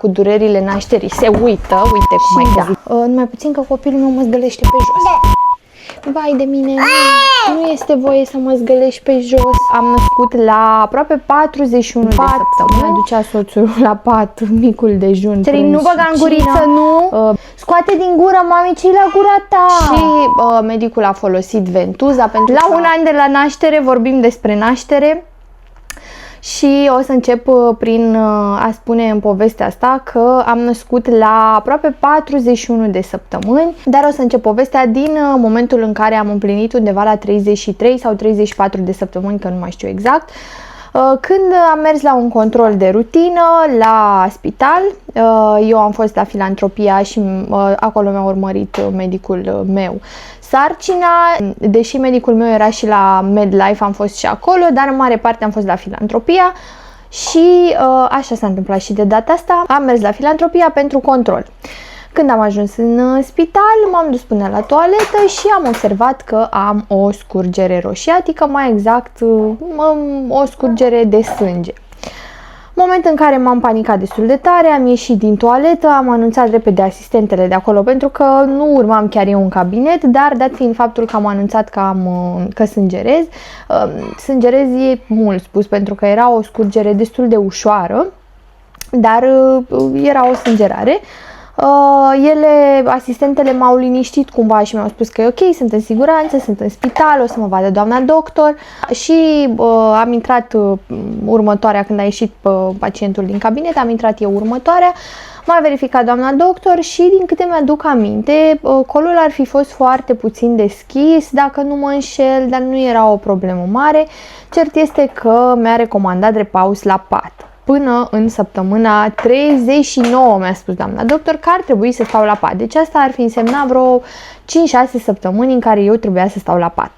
cu durerile nașterii se uită, uite cum ai zis. Numai puțin că copilul meu mă zgălește pe jos. Vai de mine, nu este voie să mă zgălești pe jos. Am născut la aproape 41 de săptămâni. Mă ducea soțul la pat, micul dejun. Nu băga în guriță, nu? Scoate din gură, mami, ce-i la gura ta? Și medicul a folosit ventuza pentru la un an de la naștere, vorbim despre naștere. Și o să încep prin a spune în povestea asta că am născut la aproape 41 de săptămâni, dar o să încep povestea din momentul în care am împlinit undeva la 33 sau 34 de săptămâni, că nu mai știu exact, când am mers la un control de rutină la spital. Eu am fost la Filantropia și acolo mi-a urmărit medicul meu sarcina. Deși medicul meu era și la MedLife, am fost și acolo, dar în mare parte am fost la Filantropia și așa s-a întâmplat și de data asta. Am mers la Filantropia pentru control. Când am ajuns în spital, m-am dus până la toaletă și am observat că am o scurgere roșiatică, mai exact o scurgere de sânge. Moment în care m-am panicat destul de tare, am ieșit din toaletă, am anunțat repede asistentele de acolo pentru că nu urmam chiar eu în cabinet, dar dat fiind faptul că am anunțat că sângerez, sângerez e mult spus pentru că era o scurgere destul de ușoară, dar era o sângerare. Asistentele m-au liniștit cumva și mi-au spus că e ok, sunt în siguranță, sunt în spital, o să mă vadă doamna doctor și am intrat următoarea, când a ieșit pacientul din cabinet, am intrat eu următoarea, m-a verificat doamna doctor și din câte mi-aduc aminte, colul ar fi fost foarte puțin deschis, dacă nu mă înșel, dar nu era o problemă mare. Cert este că mi-a recomandat repaus la pat. Până în săptămâna 39 mi-a spus doamna doctor că ar trebui să stau la pat. Deci asta ar fi însemnat vreo 5-6 săptămâni în care eu trebuia să stau la pat.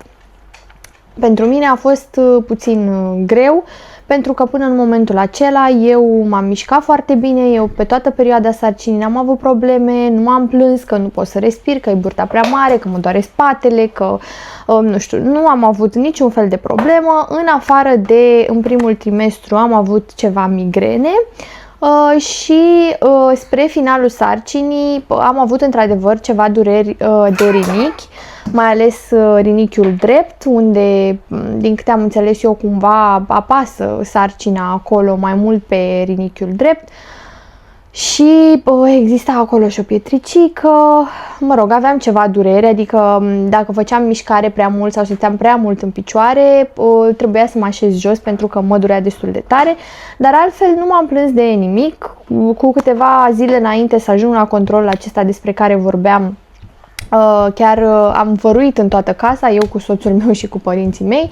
Pentru mine a fost puțin greu, pentru că până în momentul acela eu m-am mișcat foarte bine, eu pe toată perioada sarcinii n-am avut probleme, nu m-am plâns că nu pot să respir, că e burta prea mare, că mă doare spatele, că nu știu, nu am avut niciun fel de problemă, în afară de în primul trimestru am avut ceva migrene. Și spre finalul sarcinii am avut într-adevăr ceva dureri de rinichi, mai ales rinichiul drept, unde, din câte am înțeles eu, cumva apasă sarcina acolo mai mult pe rinichiul drept. Și exista acolo și o pietricică, mă rog, aveam ceva durere, adică dacă făceam mișcare prea mult sau stăteam prea mult în picioare, trebuia să mă așez jos pentru că mă durea destul de tare, dar altfel nu m-am plâns de nimic. Cu câteva zile înainte să ajung la controlul acesta despre care vorbeam, chiar am văruit în toată casa, eu cu soțul meu și cu părinții mei.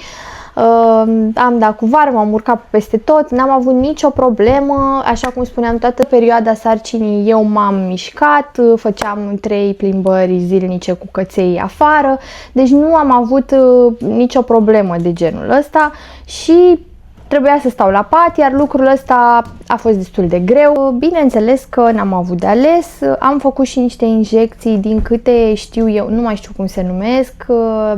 Am dat cu var, m-am urcat peste tot, n-am avut nicio problemă, așa cum spuneam, toată perioada sarcinii eu m-am mișcat, făceam 3 plimbări zilnice cu căței afară, deci nu am avut nicio problemă de genul ăsta și trebuia să stau la pat, iar lucrul ăsta a fost destul de greu. Bineînțeles că n-am avut de ales, am făcut și niște injecții, din câte știu eu, nu mai știu cum se numesc,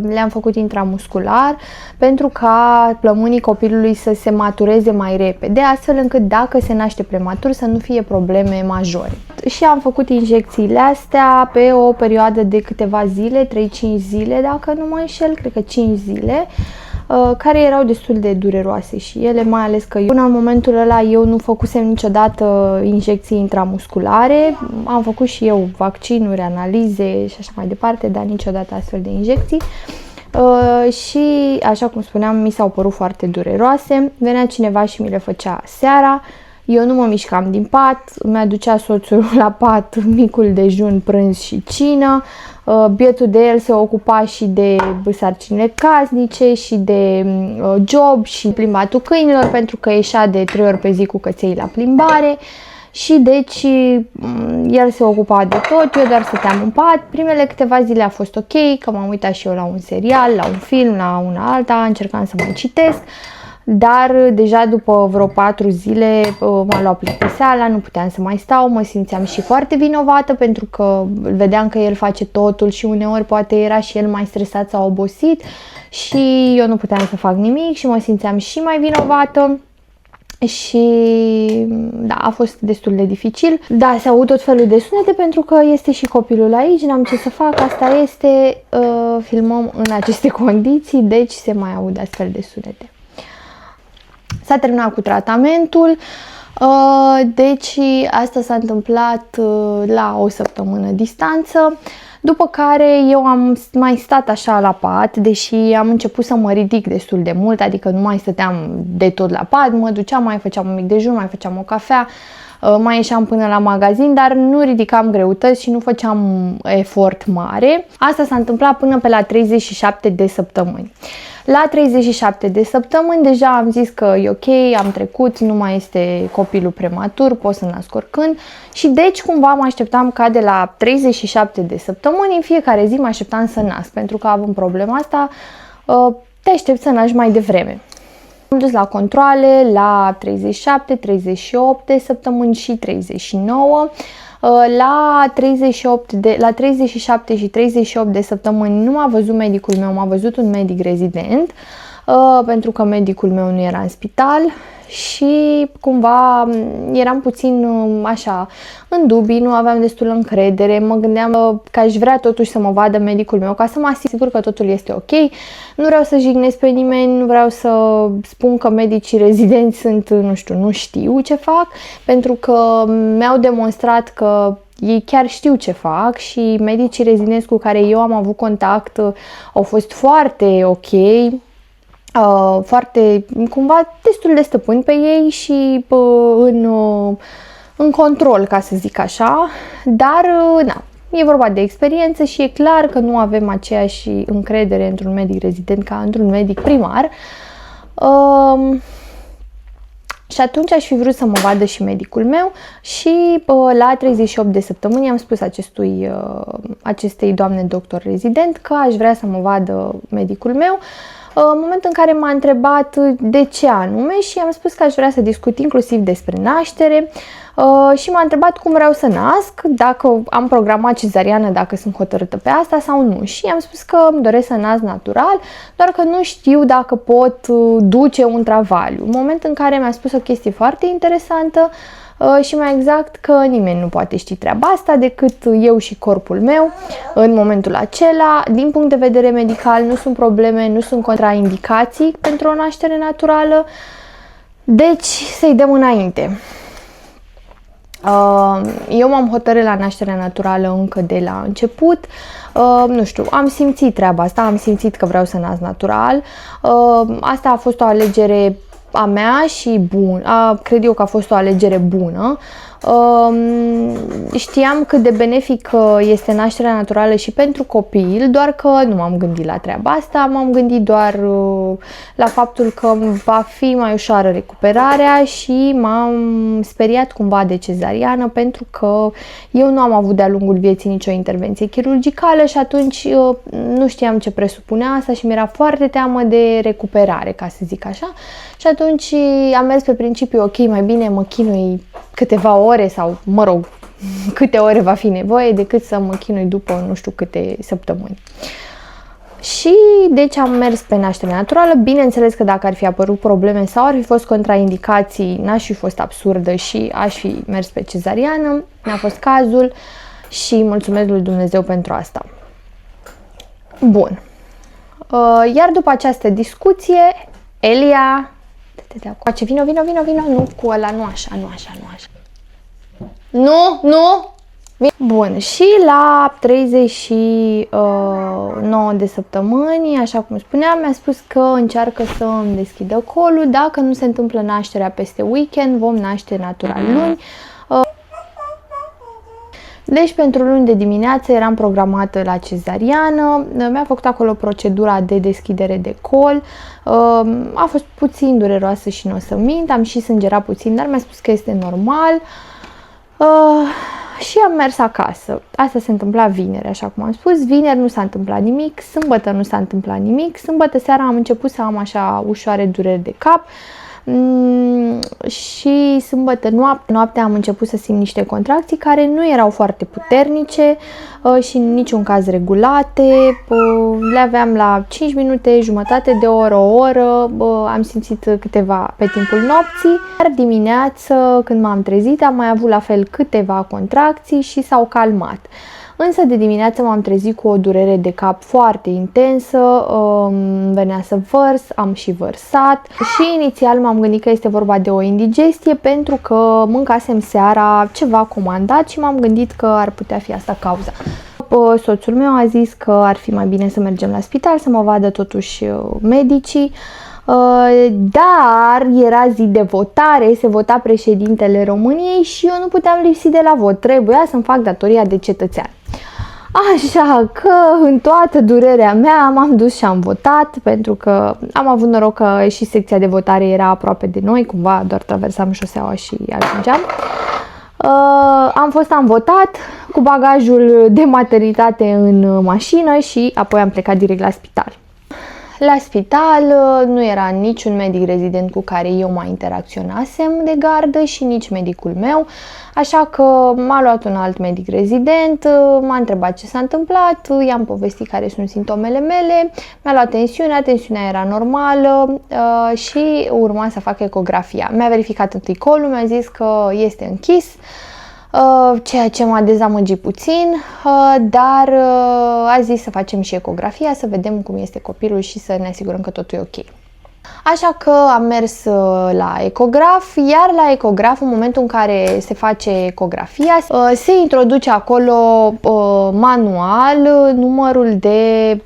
le-am făcut intramuscular pentru ca plămânii copilului să se matureze mai repede, astfel încât dacă se naște prematur să nu fie probleme majore. Și am făcut injecțiile astea pe o perioadă de câteva zile, 3-5 zile, dacă nu mă înșel, cred că 5 zile, care erau destul de dureroase și ele, mai ales că până în momentul ăla eu nu făcusem niciodată injecții intramusculare, am făcut și eu vaccinuri, analize și așa mai departe, dar niciodată astfel de injecții. Și, așa cum spuneam, mi s-au părut foarte dureroase, venea cineva și mi le făcea seara, eu nu mă mișcam din pat, mi-aducea soțul la pat micul dejun, prânz și cină. Bietul de el se ocupa și de sarcinile casnice și de job și plimbatul câinilor, pentru că ieșea de 3 ori pe zi cu căței la plimbare și deci el se ocupa de tot, eu doar stăteam în pat. Primele câteva zile a fost ok, că m-am uitat și eu la un serial, la un film, la una alta, încercam să mai citesc. Dar deja după vreo 4 zile m-a luat plictiseala, nu puteam să mai stau, mă simțeam și foarte vinovată pentru că vedeam că el face totul și uneori poate era și el mai stresat sau obosit și eu nu puteam să fac nimic și mă simțeam și mai vinovată. și da, a fost destul de dificil. Da, se aud tot felul de sunete pentru că este și copilul aici, n-am ce să fac, asta este, filmăm în aceste condiții, deci se mai aud astfel de sunete. S-a terminat cu tratamentul, deci asta s-a întâmplat la o săptămână distanță. După care eu am mai stat așa la pat, deși am început să mă ridic destul de mult, adică nu mai stăteam de tot la pat, mă duceam, mai făceam un mic dejun, mai făceam o cafea, mai ieșeam până la magazin, dar nu ridicam greutăți și nu făceam efort mare. Asta s-a întâmplat până pe la 37 de săptămâni. La 37 de săptămâni deja am zis că e ok, am trecut, nu mai este copilul prematur, pot să nasc oricând și deci cumva mă așteptam ca de la 37 de săptămâni în fiecare zi mă așteptam să nasc, pentru că având problema asta te aștept să naști mai devreme. Am dus la controale la 37, 38 de săptămâni și 39. La 37 și 38 de săptămâni nu m-a văzut medicul meu, m-a văzut un medic rezident, pentru că medicul meu nu era în spital și cumva eram puțin așa în dubii, nu aveam destul încredere, mă gândeam că aș vrea totuși să mă vadă medicul meu ca să mă asigur că totul este ok. Nu vreau să jignesc pe nimeni, nu vreau să spun că medicii rezidenți sunt, nu știu, nu știu ce fac, pentru că mi-au demonstrat că ei chiar știu ce fac și medicii rezidenți cu care eu am avut contact au fost foarte ok, foarte, cumva, destul de stăpâni pe ei și în control, ca să zic așa, dar, na, e vorba de experiență și e clar că nu avem aceeași încredere într-un medic rezident ca într-un medic primar. Și atunci aș fi vrut să mă vadă și medicul meu și la 38 de săptămâni am spus acestei doamne doctor rezident că aș vrea să mă vadă medicul meu. În momentul în care m-a întrebat de ce anume și am spus că aș vrea să discut inclusiv despre naștere și m-a întrebat cum vreau să nasc, dacă am programat cezariană, dacă sunt hotărâtă pe asta sau nu. Și am spus că îmi doresc să nasc natural, doar că nu știu dacă pot duce un travaliu. În momentul în care mi-a spus o chestie foarte interesantă și mai exact că nimeni nu poate ști treaba asta decât eu și corpul meu în momentul acela. Din punct de vedere medical nu sunt probleme, nu sunt contraindicații pentru o naștere naturală, deci să-i dăm înainte. Eu m-am hotărât la nașterea naturală încă de la început, nu știu, am simțit treaba asta, am simțit că vreau să nasc natural, asta a fost o alegere a mea și cred eu că a fost o alegere bună. Știam cât de benefic este nașterea naturală și pentru copil, doar că nu m-am gândit la treaba asta, m-am gândit doar la faptul că va fi mai ușoară recuperarea și m-am speriat cumva de cezariană pentru că eu nu am avut de-a lungul vieții nicio intervenție chirurgicală și atunci nu știam ce presupunea asta și mi-era foarte teamă de recuperare, ca să zic așa. Și atunci am mers pe principiu, ok, mai bine mă chinui câteva ore sau, mă rog, câte ore va fi nevoie decât să mă chinui după nu știu câte săptămâni. Și deci am mers pe naștere naturală. Bineînțeles că dacă ar fi apărut probleme sau ar fi fost contraindicații, n-aș fi fost absurdă și aș fi mers pe cezariană. N-a fost cazul și mulțumesc lui Dumnezeu pentru asta. Bun. Iar după această discuție, Elia... Vino, nu cu ăla, nu așa. Nu! Bun, și la 39 de săptămâni, așa cum spuneam, mi-a spus că încearcă să îmi deschidă colul. Dacă nu se întâmplă nașterea peste weekend, vom naște natural luni. Deci pentru luni de dimineață eram programată la cezariană, mi-a făcut acolo procedura de deschidere de col, a fost puțin dureroasă și nu o să mint, am și sângerat puțin, dar mi-a spus că este normal și am mers acasă. Asta se întâmpla vineri, așa cum am spus, vineri nu s-a întâmplat nimic, sâmbătă nu s-a întâmplat nimic, sâmbătă seara am început să am așa ușoare dureri de cap. Și sâmbătă noaptea am început să simt niște contracții care nu erau foarte puternice și în niciun caz regulate. Le aveam la 5 minute, jumătate de oră, o oră, am simțit câteva pe timpul nopții. Iar dimineață, când m-am trezit, am mai avut la fel câteva contracții și s-au calmat. Însă de dimineață m-am trezit cu o durere de cap foarte intensă, venea să vărs, am și vărsat și inițial m-am gândit că este vorba de o indigestie pentru că mâncasem seara ceva comandat și m-am gândit că ar putea fi asta cauza. Soțul meu a zis că ar fi mai bine să mergem la spital, să mă vadă totuși medicii. Dar era zi de votare, se vota președintele României și eu nu puteam lipsi de la vot, trebuia să-mi fac datoria de cetățean. Așa că în toată durerea mea m-am dus și am votat, pentru că am avut noroc că și secția de votare era aproape de noi, cumva doar traversam șoseaua și ajungeam. Am votat cu bagajul de maternitate în mașină și apoi am plecat direct la spital. La spital nu era niciun medic rezident cu care eu mai interacționasem de gardă și nici medicul meu, așa că m-a luat un alt medic rezident, m-a întrebat ce s-a întâmplat, i-am povestit care sunt simptomele mele, mi-a luat tensiunea era normală și urma să fac ecografia. Mi-a verificat întâi colul, mi-a zis că este închis, ceea ce m-a dezamăgit puțin, dar a zis să facem și ecografia, să vedem cum este copilul și să ne asigurăm că totul e ok. Așa că am mers la ecograf, iar la ecograf, în momentul în care se face ecografia, se introduce acolo manual numărul de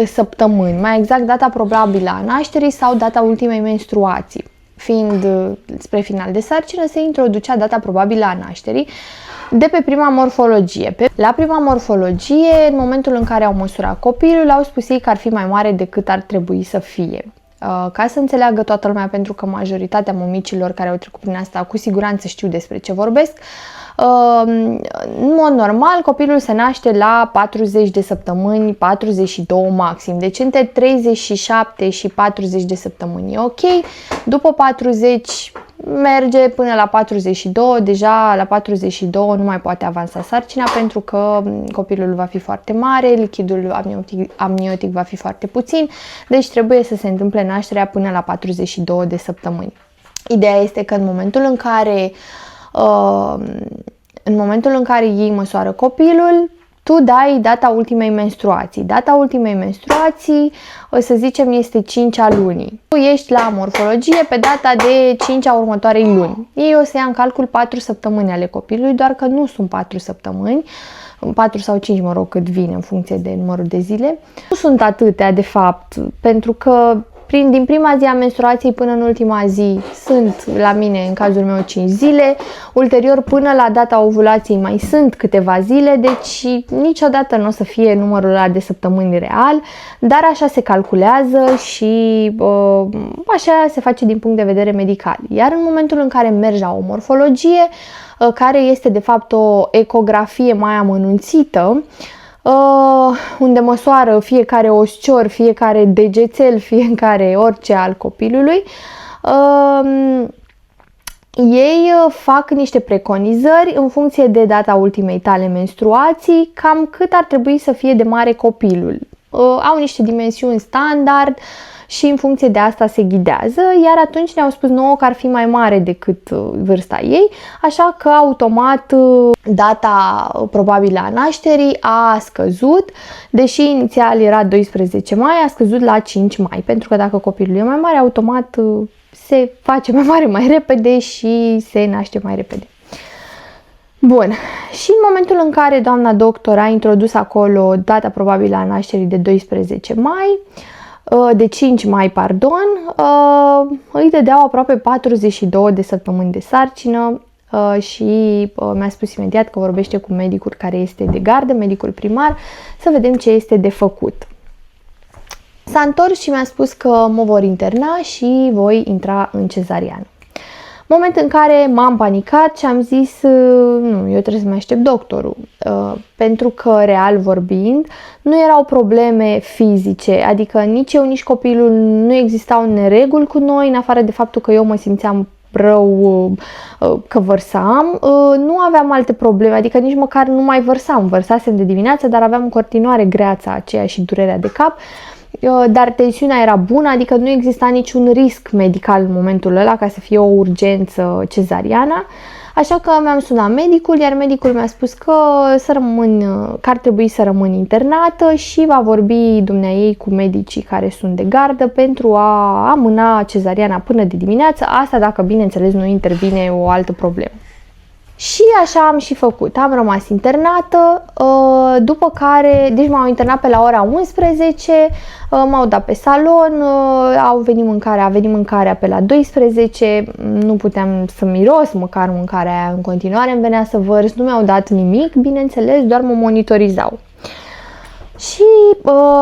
săptămâni, mai exact data probabilă a nașterii sau data ultimei menstruații. Fiind spre final de sarcină, se introducea data probabilă a nașterii de pe prima morfologie. La prima morfologie, în momentul în care au măsurat copilul, au spus ei că ar fi mai mare decât ar trebui să fie. Ca să înțeleagă toată lumea, pentru că majoritatea mămicilor care au trecut prin asta cu siguranță știu despre ce vorbesc, în mod normal copilul se naște la 40 de săptămâni, 42 maxim, deci între 37 și 40 de săptămâni e ok, după 40 merge până la 42, deja la 42 nu mai poate avansa sarcina pentru că copilul va fi foarte mare, lichidul amniotic va fi foarte puțin, deci trebuie să se întâmple nașterea până la 42 de săptămâni. Ideea este că în momentul în care ei măsoară copilul, tu dai data ultimei menstruații. Data ultimei menstruații, să zicem, este 5-a lunii. Tu ești la morfologie pe data de 5-a următoarei luni. Ei o să ia în calcul 4 săptămâni ale copilului, doar că nu sunt 4 săptămâni, 4 sau 5, mă rog, cât vine în funcție de numărul de zile. Nu sunt atâtea, de fapt, pentru că din prima zi a menstruației până în ultima zi sunt la mine, în cazul meu, 5 zile, ulterior până la data ovulației mai sunt câteva zile, deci niciodată nu o să fie numărul ăla de săptămâni real, dar așa se calculează și așa se face din punct de vedere medical. Iar în momentul în care mergi la o morfologie, care este de fapt o ecografie mai amănunțită, unde măsoară fiecare oscior, fiecare degețel, fiecare orice al copilului, ei fac niște preconizări în funcție de data ultimei tale menstruații, cam cât ar trebui să fie de mare copilul. Au niște dimensiuni standard și în funcție de asta se ghidează, iar atunci ne-au spus nouă că ar fi mai mare decât vârsta ei, așa că automat data probabilă a nașterii a scăzut, deși inițial era 12 mai, a scăzut la 5 mai, pentru că dacă copilul e mai mare, automat se face mai mare mai repede și se naște mai repede. Bun, și în momentul în care doamna doctor a introdus acolo data probabilă a nașterii de 12 mai, de 5 mai, pardon, îi dădeau aproape 42 de săptămâni de sarcină și mi-a spus imediat că vorbește cu medicul care este de gardă, medicul primar, să vedem ce este de făcut. S-a întors și mi-a spus că mă vor interna și voi intra în cezariană. Moment în care m-am panicat și am zis, nu, eu trebuie să mai aștept doctorul, pentru că, real vorbind, nu erau probleme fizice, adică nici eu, nici copilul nu existau nereguli cu noi, în afară de faptul că eu mă simțeam rău, că vărsam, nu aveam alte probleme, adică nici măcar nu mai vărsasem de dimineață, dar aveam în continuare greața aceea și durerea de cap, dar tensiunea era bună, adică nu exista niciun risc medical în momentul ăla ca să fie o urgență cezariană. Așa că mi-am sunat medicul, iar medicul mi-a spus că ar trebui să rămân internată și va vorbi dumneaei cu medicii care sunt de gardă pentru a amâna cezariana până de dimineață, asta dacă, bineînțeles, nu intervine o altă problemă. Și așa am și făcut, am rămas internată, după care, deci m-au internat pe la ora 11, m-au dat pe salon, a venit mâncarea pe la 12, nu puteam să miros măcar mâncarea aia în continuare, îmi venea să vărs, nu mi-au dat nimic, bineînțeles, doar mă monitorizau. Și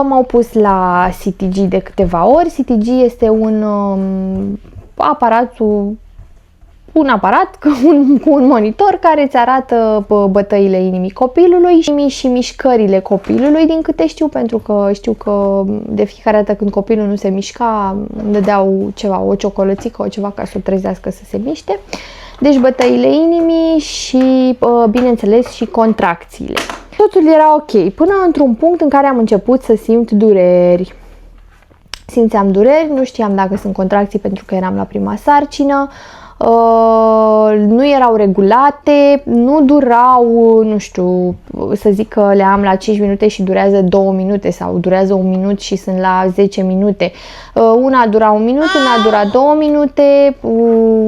m-au pus la CTG de câteva ori. CTG este un aparat cu un monitor care îți arată bătăile inimii copilului și mișcările copilului, din câte știu, pentru că știu că de fiecare dată când copilul nu se mișca, îmi dădeau ceva, o ciocolățică, ceva ca să o trezească să se miște. Deci bătăile inimii și, bineînțeles, și contracțiile. Totul era ok, până într-un punct în care am început să simt dureri. Simțeam dureri, nu știam dacă sunt contracții pentru că eram la prima sarcină, nu erau regulate, nu durau, nu știu, să zic că le am la 5 minute și durează 2 minute sau durează 1 minut și sunt la 10 minute. Una dura 1 minut, una dura 2 minute,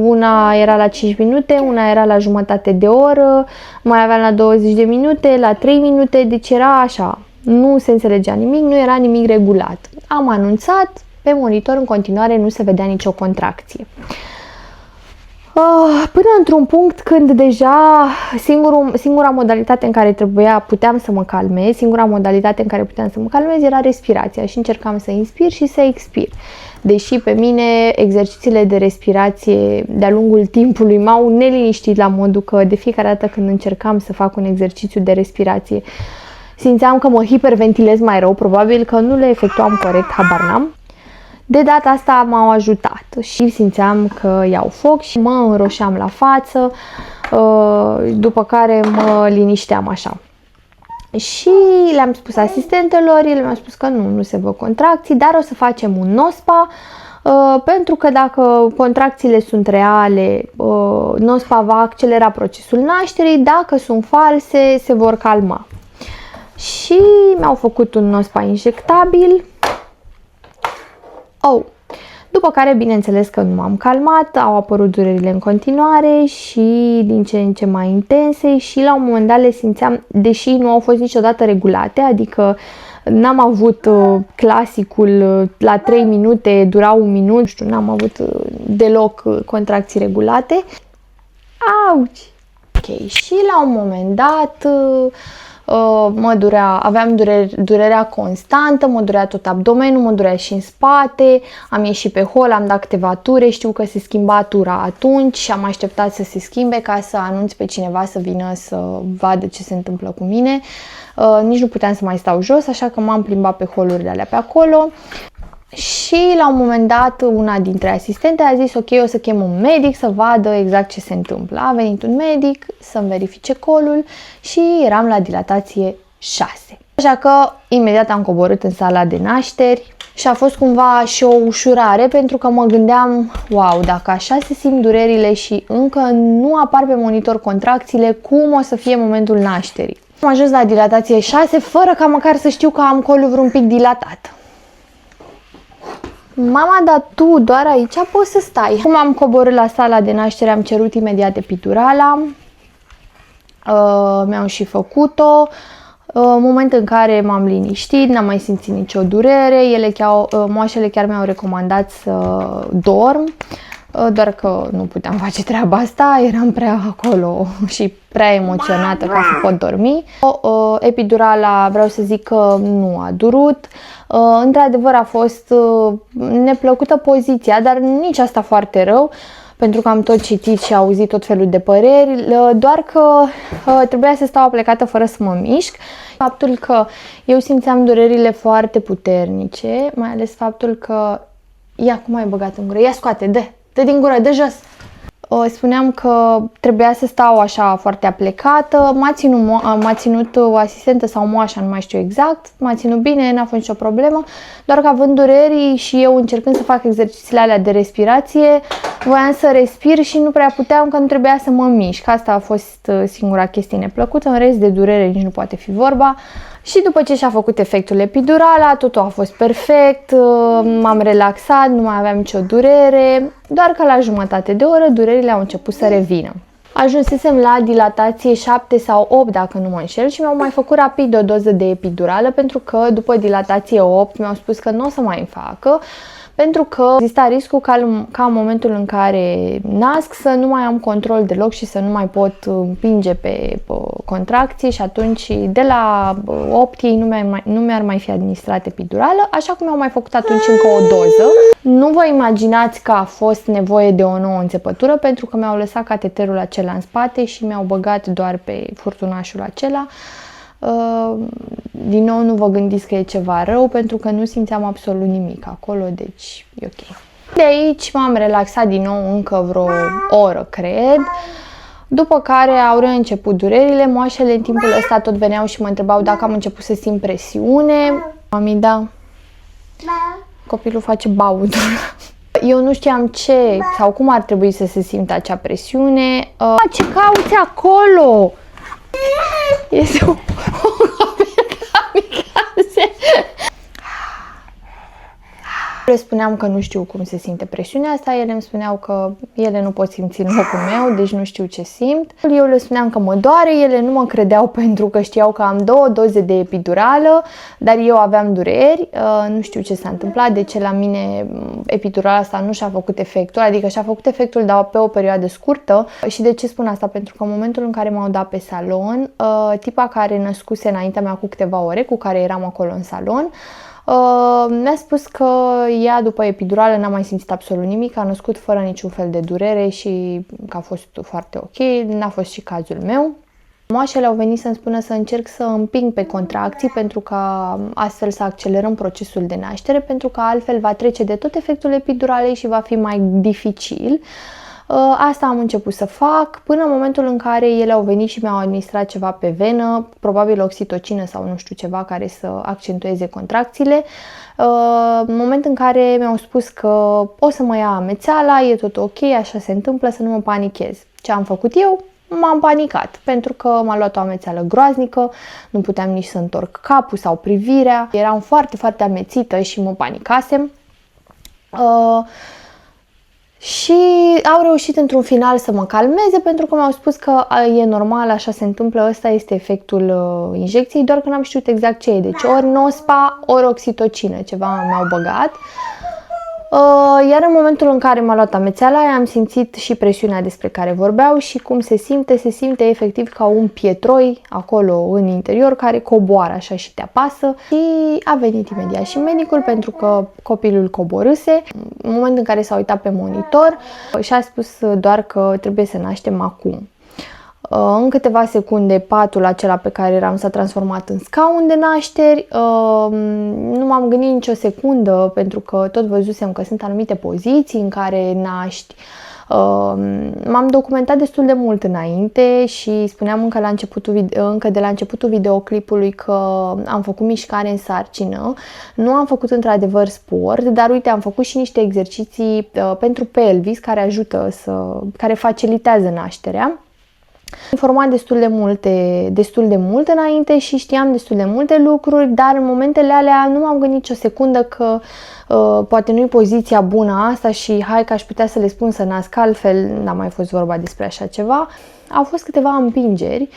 una era la 5 minute, una era la jumătate de oră, mai aveam la 20 de minute, la 3 minute, deci era așa, nu se înțelegea nimic, nu era nimic regulat. Am anunțat, pe monitor în continuare nu se vedea nicio contracție. Până într-un punct când deja singura modalitate în care puteam să mă calmez, era respirația și încercam să inspir și să expir. Deși pe mine exercițiile de respirație de-a lungul timpului m-au neliniștit la modul că de fiecare dată când încercam să fac un exercițiu de respirație simțeam că mă hiperventilez mai rău, probabil că nu le efectuam corect, habar n-am. De data asta m-au ajutat și simțeam că iau foc și mă înroșeam la față, după care mă linișteam așa. Și le-am spus asistentelor, ele mi-au spus că nu se văd contracții, dar o să facem un NOSPA, pentru că dacă contracțiile sunt reale, NOSPA va accelera procesul nașterii, dacă sunt false, se vor calma. Și mi-au făcut un NOSPA injectabil. După care, bineînțeles că nu m-am calmat, au apărut durerile în continuare și din ce în ce mai intense și la un moment dat le simțeam, deși nu au fost niciodată regulate, adică n-am avut clasicul la 3 minute, dura 1 minut, nu știu, n-am avut deloc contracții regulate. Auci! Ok, și la un moment dat aveam durerea constantă, mă durea tot abdomenul, mă durea și în spate, am ieșit pe hol, am dat câteva ture, știu că se schimba tura atunci și am așteptat să se schimbe ca să anunț pe cineva să vină să vadă ce se întâmplă cu mine. Nici nu puteam să mai stau jos, așa că m-am plimbat pe holurile alea pe acolo. Și la un moment dat una dintre asistente a zis ok, o să chem un medic să vadă exact ce se întâmplă. A venit un medic să-mi verifice colul și eram la dilatație 6. Așa că imediat am coborât în sala de nașteri și a fost cumva și o ușurare pentru că mă gândeam, wow, dacă așa se simt durerile și încă nu apar pe monitor contracțiile, cum o să fie momentul nașterii? Am ajuns la dilatație 6 fără ca măcar să știu că am colul vreun pic dilatat. Mama, dar tu doar aici poți să stai. Cum am coborât la sala de naștere, am cerut imediat epidurala, mi-au și făcut-o. Moment în care m-am liniștit, n-am mai simțit nicio durere, moașele chiar mi-au recomandat să dorm, doar că nu puteam face treaba asta, eram prea acolo și prea emoționată ca să pot dormi. Epidurala, vreau să zic că nu a durut. Într-adevăr a fost neplăcută poziția, dar nici asta foarte rău, pentru că am tot citit și auzit tot felul de păreri, doar că trebuia să stau aplecată fără să mă mișc. Faptul că eu simțeam durerile foarte puternice, mai ales faptul că ia, cum ai băgat în gură? Ia scoate, dă din gură, dă jos! Spuneam că trebuia să stau așa foarte aplecată, m-a ținut o asistentă sau moașa, nu mai știu exact, m-a ținut bine, n-a fost nicio problemă, doar că având dureri și eu încercând să fac exercițiile alea de respirație, voiam să respir și nu prea puteam, că nu trebuia să mă mișc. Asta a fost singura chestie neplăcută, în rest de durere nici nu poate fi vorba. Și după ce și-a făcut efectul epidurala, totul a fost perfect, m-am relaxat, nu mai aveam nicio durere, doar că la jumătate de oră durerile au început să revină. Ajunsesem la dilatație 7 sau 8, dacă nu mă înșel, și mi-au mai făcut rapid o doză de epidurală, pentru că după dilatație 8 mi-au spus că nu o să mai facă, pentru că exista riscul ca în momentul în care nasc să nu mai am control deloc și să nu mai pot împinge pe contracții, și atunci de la 8 ei nu mi-ar mai fi administrat epidurală, așa cum mi-au mai făcut atunci încă o doză. Nu vă imaginați că a fost nevoie de o nouă înțepătură, pentru că mi-au lăsat cateterul acela în spate și mi-au băgat doar pe furtunașul acela. Din nou, nu vă gândiți că e ceva rău, pentru că nu simțeam absolut nimic acolo, deci e ok. De aici m-am relaxat din nou încă vreo oră, cred, după care au reînceput durerile. Moașele în timpul ăsta tot veneau și mă întrebau dacă am început să simt presiune. Mami, da, copilul face bautul. Eu nu știam ce sau cum ar trebui să se simtă acea presiune. Ce cauți acolo? Este o kamikaze. Le spuneam că nu știu cum se simte presiunea asta, ele îmi spuneau că ele nu pot simți în locul meu, deci nu știu ce simt. Eu le spuneam că mă doare, ele nu mă credeau pentru că știau că am 2 doze de epidurală, dar eu aveam dureri, nu știu ce s-a întâmplat, de ce la mine epidurala asta nu și-a făcut efectul, adică și-a făcut efectul, dar pe o perioadă scurtă. Și de ce spun asta? Pentru că în momentul în care m-au dat pe salon, tipa care născuse înaintea mea cu câteva ore, cu care eram acolo în salon, mi-a spus că ea după epidurală n-a mai simțit absolut nimic, a născut fără niciun fel de durere și că a fost foarte ok, n-a fost și cazul meu. Moașele au venit să-mi spună să încerc să împing pe contracții pentru ca astfel să accelerăm procesul de naștere, pentru că altfel va trece de tot efectul epiduralei și va fi mai dificil. Asta am început să fac până în momentul în care ele au venit și mi-au administrat ceva pe venă, probabil oxitocină sau nu știu ceva care să accentueze contracțiile. În moment în care mi-au spus că o să mă ia amețeala, e tot ok, așa se întâmplă, să nu mă panichez. Ce am făcut eu? M-am panicat, pentru că m-a luat o amețeală groaznică, nu puteam nici să întorc capul sau privirea, eram foarte, foarte amețită și mă panicasem. Și au reușit într-un final să mă calmeze, pentru că mi-au spus că e normal, așa se întâmplă, ăsta este efectul injecției, doar că n-am știut exact ce e. Deci ori Nospa, ori oxitocină, ceva mi-au băgat. Iar în momentul în care m-a luat amețeala aia, am simțit și presiunea despre care vorbeau și cum se simte. Se simte efectiv ca un pietroi acolo în interior care coboară așa și te apasă. Și a venit imediat și medicul, pentru că copilul coborâse. În momentul în care s-a uitat pe monitor și a spus doar că trebuie să naștem acum. În câteva secunde patul acela pe care eram s-a transformat în scaun de nașteri. Nu m-am gândit nicio secundă, pentru că tot văzusem că sunt anumite poziții în care naști. M-am documentat destul de mult înainte și spuneam încă de la începutul videoclipului că am făcut mișcare în sarcină. Nu am făcut într-adevăr sport, dar uite, am făcut și niște exerciții pentru pelvis care facilitează nașterea. Am informat destul de mult înainte și știam destul de multe lucruri, dar în momentele alea nu m-am gândit nicio secundă că poate nu-i poziția bună asta și hai că aș putea să le spun să nasc altfel, n-a mai fost vorba despre așa ceva. Au fost câteva împingeri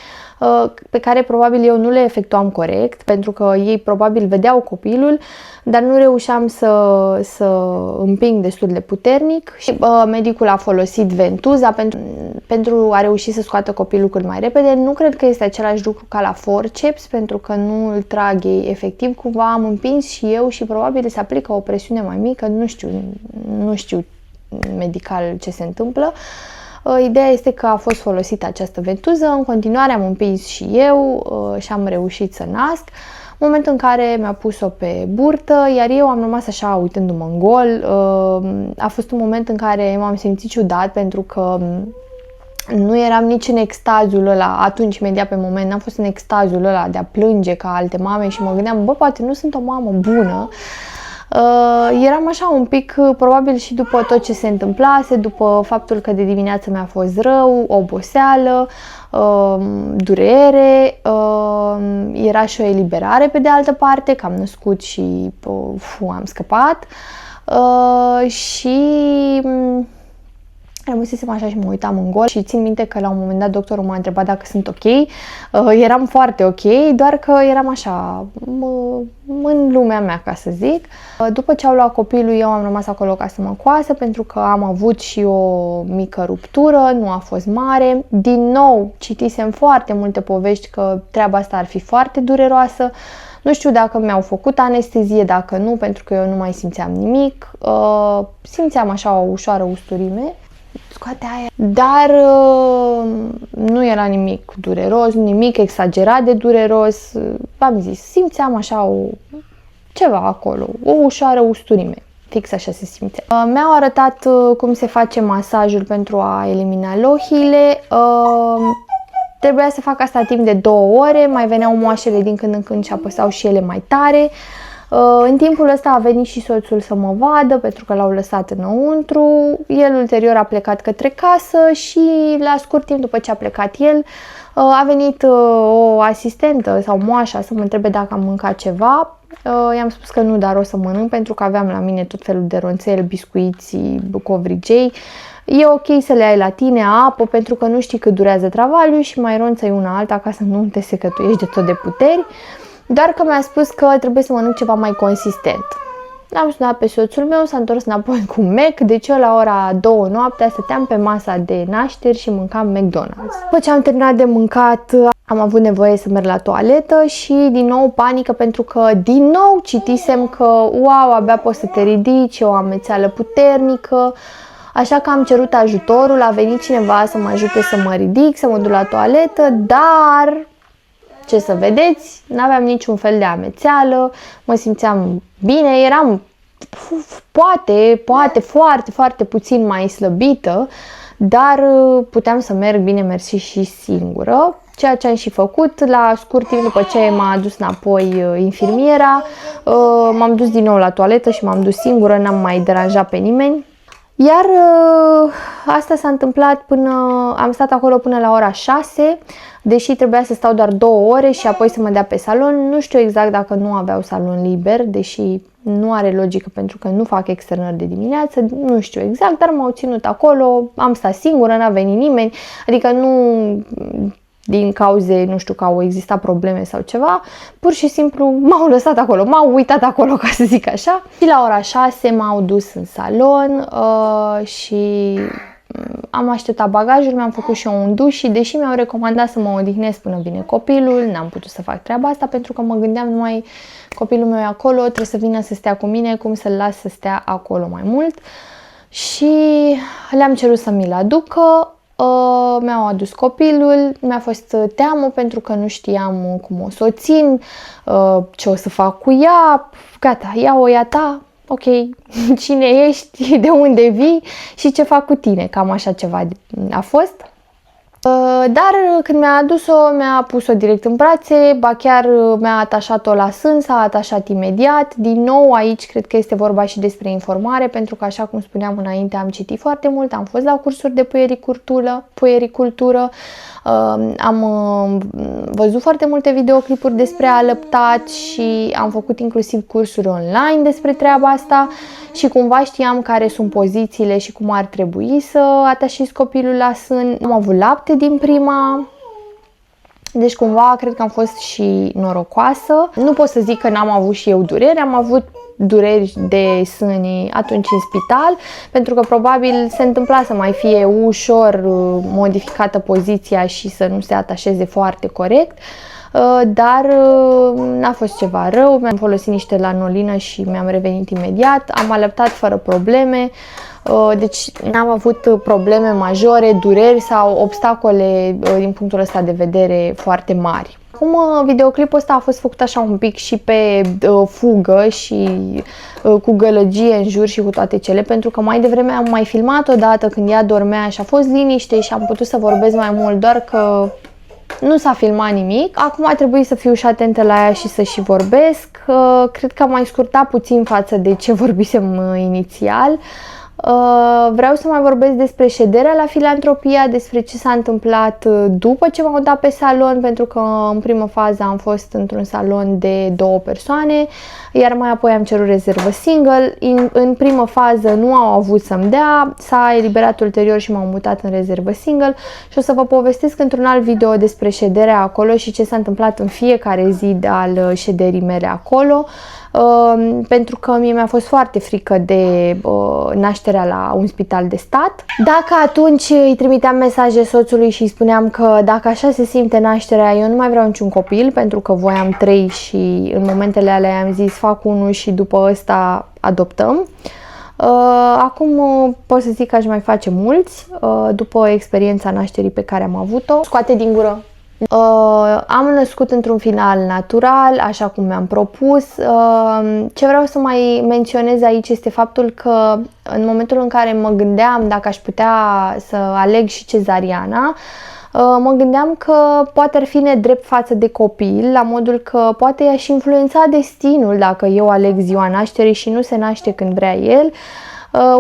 pe care probabil eu nu le efectuam corect, pentru că ei probabil vedeau copilul, dar nu reușeam să împing destul de puternic. Și medicul a folosit ventuza pentru a reuși să scoată copilul cât mai repede. Nu cred că este același lucru ca la forceps, pentru că nu îl trag ei efectiv. Cumva am împins și eu și probabil se aplică o presiune mai mică, nu știu medical ce se întâmplă. Ideea este că a fost folosită această ventuză, în continuare am împins și eu și am reușit să nasc. Moment în care mi-a pus-o pe burtă, iar eu am rămas așa uitându-mă în gol. A fost un moment în care m-am simțit ciudat pentru că nu eram nici în extazul ăla, atunci, imediat pe moment, n-am fost în extazul ăla de a plânge ca alte mame și mă gândeam, bă, poate nu sunt o mamă bună. Eram așa un pic, probabil și după tot ce se întâmplase, după faptul că de dimineață mi-a fost rău, oboseală, durere, era și o eliberare pe de altă parte, că am născut și am scăpat și rămăsesem așa și mă uitam în gol și țin minte că la un moment dat doctorul m-a întrebat dacă sunt ok. Eram foarte ok, doar că eram așa în lumea mea, ca să zic. După ce au luat copilul, eu am rămas acolo ca să mă coasă pentru că am avut și o mică ruptură, nu a fost mare. Din nou, citisem foarte multe povești că treaba asta ar fi foarte dureroasă. Nu știu dacă mi-au făcut anestezie, dacă nu, pentru că eu nu mai simțeam nimic. Simțeam așa o ușoară usturime. Scoate aia. Dar nu era nimic dureros, nimic exagerat de dureros. V-am zis, simțeam așa ceva acolo, o ușoară usturime. Fix așa se simțea. Mi-au arătat cum se face masajul pentru a elimina lohiile. Trebuia să fac asta timp de 2 ore, mai veneau moașele din când în când și apăsau și ele mai tare. În timpul ăsta a venit și soțul să mă vadă pentru că l-au lăsat înăuntru. El ulterior a plecat către casă și la scurt timp după ce a plecat el a venit o asistentă sau moașa să mă întrebe dacă am mâncat ceva. I-am spus că nu, dar o să mănânc pentru că aveam la mine tot felul de ronțeli, biscuiți, covrigei. E ok să le ai la tine, apă, pentru că nu știi cât durează travaliul și mai ronță-i una alta ca să nu te secătuiești de tot de puteri. Doar că mi-a spus că trebuie să mănânc ceva mai consistent. L-am sunat pe soțul meu, s-a întors înapoi cu Mac, deci eu la ora 2 noaptea stăteam pe masa de nașteri și mâncam McDonald's. După ce am terminat de mâncat, am avut nevoie să merg la toaletă și din nou panică pentru că din nou citisem că wow, abia poți să te ridici, o amețeală puternică. Așa că am cerut ajutorul, a venit cineva să mă ajute să mă ridic, să mă duc la toaletă, dar ce să vedeți, n-aveam niciun fel de amețeală, mă simțeam bine, eram poate foarte, foarte puțin mai slăbită, dar puteam să merg bine mersi și singură, ceea ce am și făcut. La scurt timp după ce m-a adus înapoi infirmiera, m-am dus din nou la toaletă și m-am dus singură, n-am mai deranjat pe nimeni. Iar asta s-a întâmplat până, am stat acolo până la ora 6, deși trebuia să stau doar 2 ore și apoi să mă dea pe salon. Nu știu exact dacă nu aveau salon liber, deși nu are logică pentru că nu fac externări de dimineață, nu știu exact, dar m-au ținut acolo, am stat singură, n-a venit nimeni, adică nu din cauze, nu știu, că au existat probleme sau ceva, pur și simplu m-au lăsat acolo, m-au uitat acolo, ca să zic așa. Și la ora 6 m-au dus în salon și am așteptat bagajul, mi-am făcut și eu un duș și deși mi-au recomandat să mă odihnesc până vine copilul, n-am putut să fac treaba asta pentru că mă gândeam numai copilul meu e acolo, trebuie să vină să stea cu mine, cum să-l las să stea acolo mai mult. Și le-am cerut să mi-l aducă. Mi-au adus copilul, mi-a fost teamă pentru că nu știam cum o să o țin, ce o să fac cu ea, gata, ia-o, ia ta, ok, cine ești, de unde vii și ce fac cu tine, cam așa ceva a fost. Dar când mi-a adus-o, mi-a pus-o direct în brațe, ba chiar mi-a atașat-o la sân, s-a atașat imediat. Din nou aici cred că este vorba și despre informare, pentru că așa cum spuneam înainte am citit foarte mult, am fost la cursuri de puericultură, am văzut foarte multe videoclipuri despre alăptat și am făcut inclusiv cursuri online despre treaba asta și cumva știam care sunt pozițiile și cum ar trebui să atașezi copilul la sân. Am avut lapte din prima, deci cumva cred că am fost și norocoasă. Nu pot să zic că n-am avut și eu dureri, am avut dureri de sâni atunci în spital, pentru că probabil se întâmpla să mai fie ușor modificată poziția și să nu se atașeze foarte corect, dar n-a fost ceva rău, mi-am folosit niște lanolină și mi-am revenit imediat, am alăptat fără probleme. Deci n-am avut probleme majore, dureri sau obstacole din punctul ăsta de vedere foarte mari. Acum, videoclipul ăsta a fost făcut așa un pic și pe fugă și cu gălăgie în jur și cu toate cele, pentru că mai devreme am mai filmat odată când ea dormea și a fost liniște și am putut să vorbesc mai mult, doar că nu s-a filmat nimic. Acum a trebuit să fiu și atentă la ea și să și vorbesc. Cred că am mai scurtat puțin față de ce vorbisem inițial. Vreau să mai vorbesc despre șederea la Filantropia, despre ce s-a întâmplat după ce m-au dat pe salon, pentru că în primă fază am fost într-un salon de 2 persoane, iar mai apoi am cerut rezervă single. În primă fază nu au avut să-mi dea, s-a eliberat ulterior și m-au mutat în rezervă single și o să vă povestesc într-un alt video despre șederea acolo și ce s-a întâmplat în fiecare zi al șederii mele acolo. Pentru că mie mi-a fost foarte frică de nașterea la un spital de stat. Dacă atunci îi trimiteam mesaje soțului și îi spuneam că dacă așa se simte nașterea, eu nu mai vreau niciun copil, pentru că voiam 3 și în momentele alea am zis fac unul și după ăsta adoptăm. Acum pot să zic că aș mai face mulți, după experiența nașterii pe care am avut-o. Scoate din gură! Am născut într-un final natural, așa cum mi-am propus. Ce vreau să mai menționez aici este faptul că în momentul în care mă gândeam dacă aș putea să aleg și cezariana, mă gândeam că poate ar fi nedrept față de copil, la modul că poate i-aș influența destinul dacă eu aleg ziua nașterii și nu se naște când vrea el.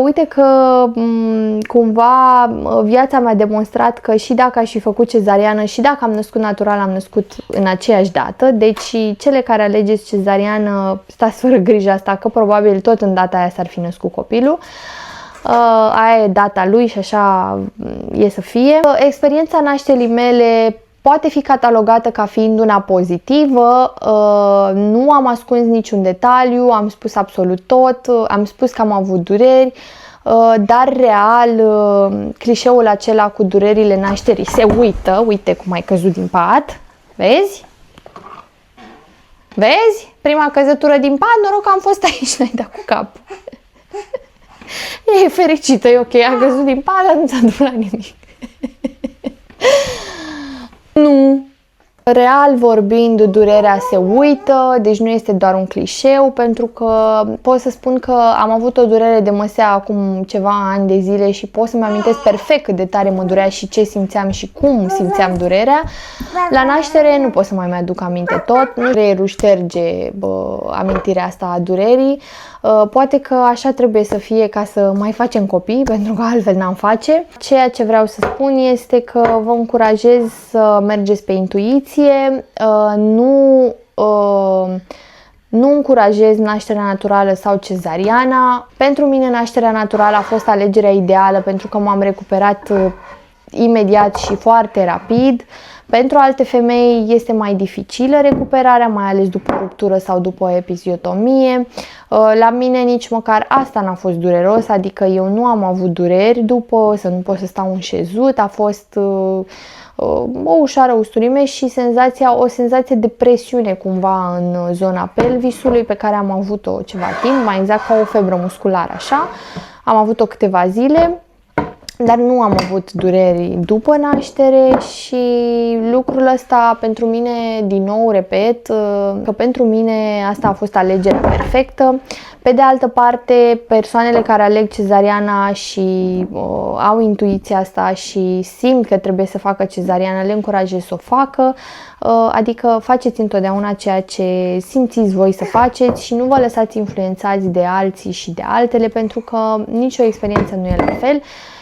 Uite că cumva viața mi-a demonstrat că și dacă aș fi făcut cezariană și dacă am născut natural, am născut în aceeași dată. Deci cele care alegeți cezariană, stați fără grijă asta, că probabil tot în data aia s-ar fi născut copilul. Aia e data lui și așa e să fie. Experiența nașterii mele poate fi catalogată ca fiind una pozitivă, nu am ascuns niciun detaliu, am spus absolut tot, am spus că am avut dureri, dar real clișeul acela cu durerile nașterii se uită. Uite cum ai căzut din pat, vezi? Vezi? Prima căzătură din pat, noroc că am fost aici, n-ai dat cu capul. E fericită, e ok, a căzut din pat, dar nu ți-a întâmplat nimic. Nu. Real vorbind, durerea se uită, deci nu este doar un clișeu, pentru că pot să spun că am avut o durere de măsea acum ceva ani de zile și pot să-mi amintesc perfect cât de tare mă durea și ce simțeam și cum simțeam durerea. La naștere nu pot să mai mi-aduc aminte tot, nu creierul șterge amintirea asta a durerii. Poate că așa trebuie să fie ca să mai facem copii, pentru că altfel n-am face. Ceea ce vreau să spun este că vă încurajez să mergeți pe intuiție, nu încurajez nașterea naturală sau cezariana. Pentru mine nașterea naturală a fost alegerea ideală pentru că m-am recuperat imediat și foarte rapid. Pentru alte femei este mai dificilă recuperarea, mai ales după ruptură sau după episiotomie. La mine nici măcar asta n-a fost dureros, adică eu nu am avut dureri după, să nu pot să stau în șezut, a fost o ușoară usturime și o senzație de presiune cumva în zona pelvisului pe care am avut-o ceva timp, mai exact ca o febră musculară așa. Am avut-o câteva zile, dar nu am avut dureri după naștere și lucrul ăsta pentru mine, din nou repet, că pentru mine asta a fost alegerea perfectă. Pe de altă parte, persoanele care aleg cezariana și au intuiția asta și simt că trebuie să facă cezariana, le încurajez să o facă, adică faceți întotdeauna ceea ce simțiți voi să faceți și nu vă lăsați influențați de alții și de altele, pentru că nicio experiență nu e la fel.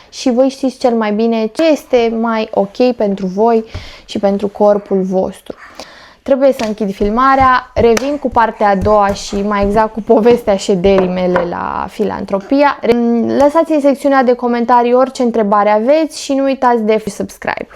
Și voi știți cel mai bine ce este mai ok pentru voi și pentru corpul vostru. Trebuie să închid filmarea, revin cu partea a doua și mai exact cu povestea șederii mele la Filantropia. Lăsați în secțiunea de comentarii orice întrebare aveți și nu uitați de subscribe.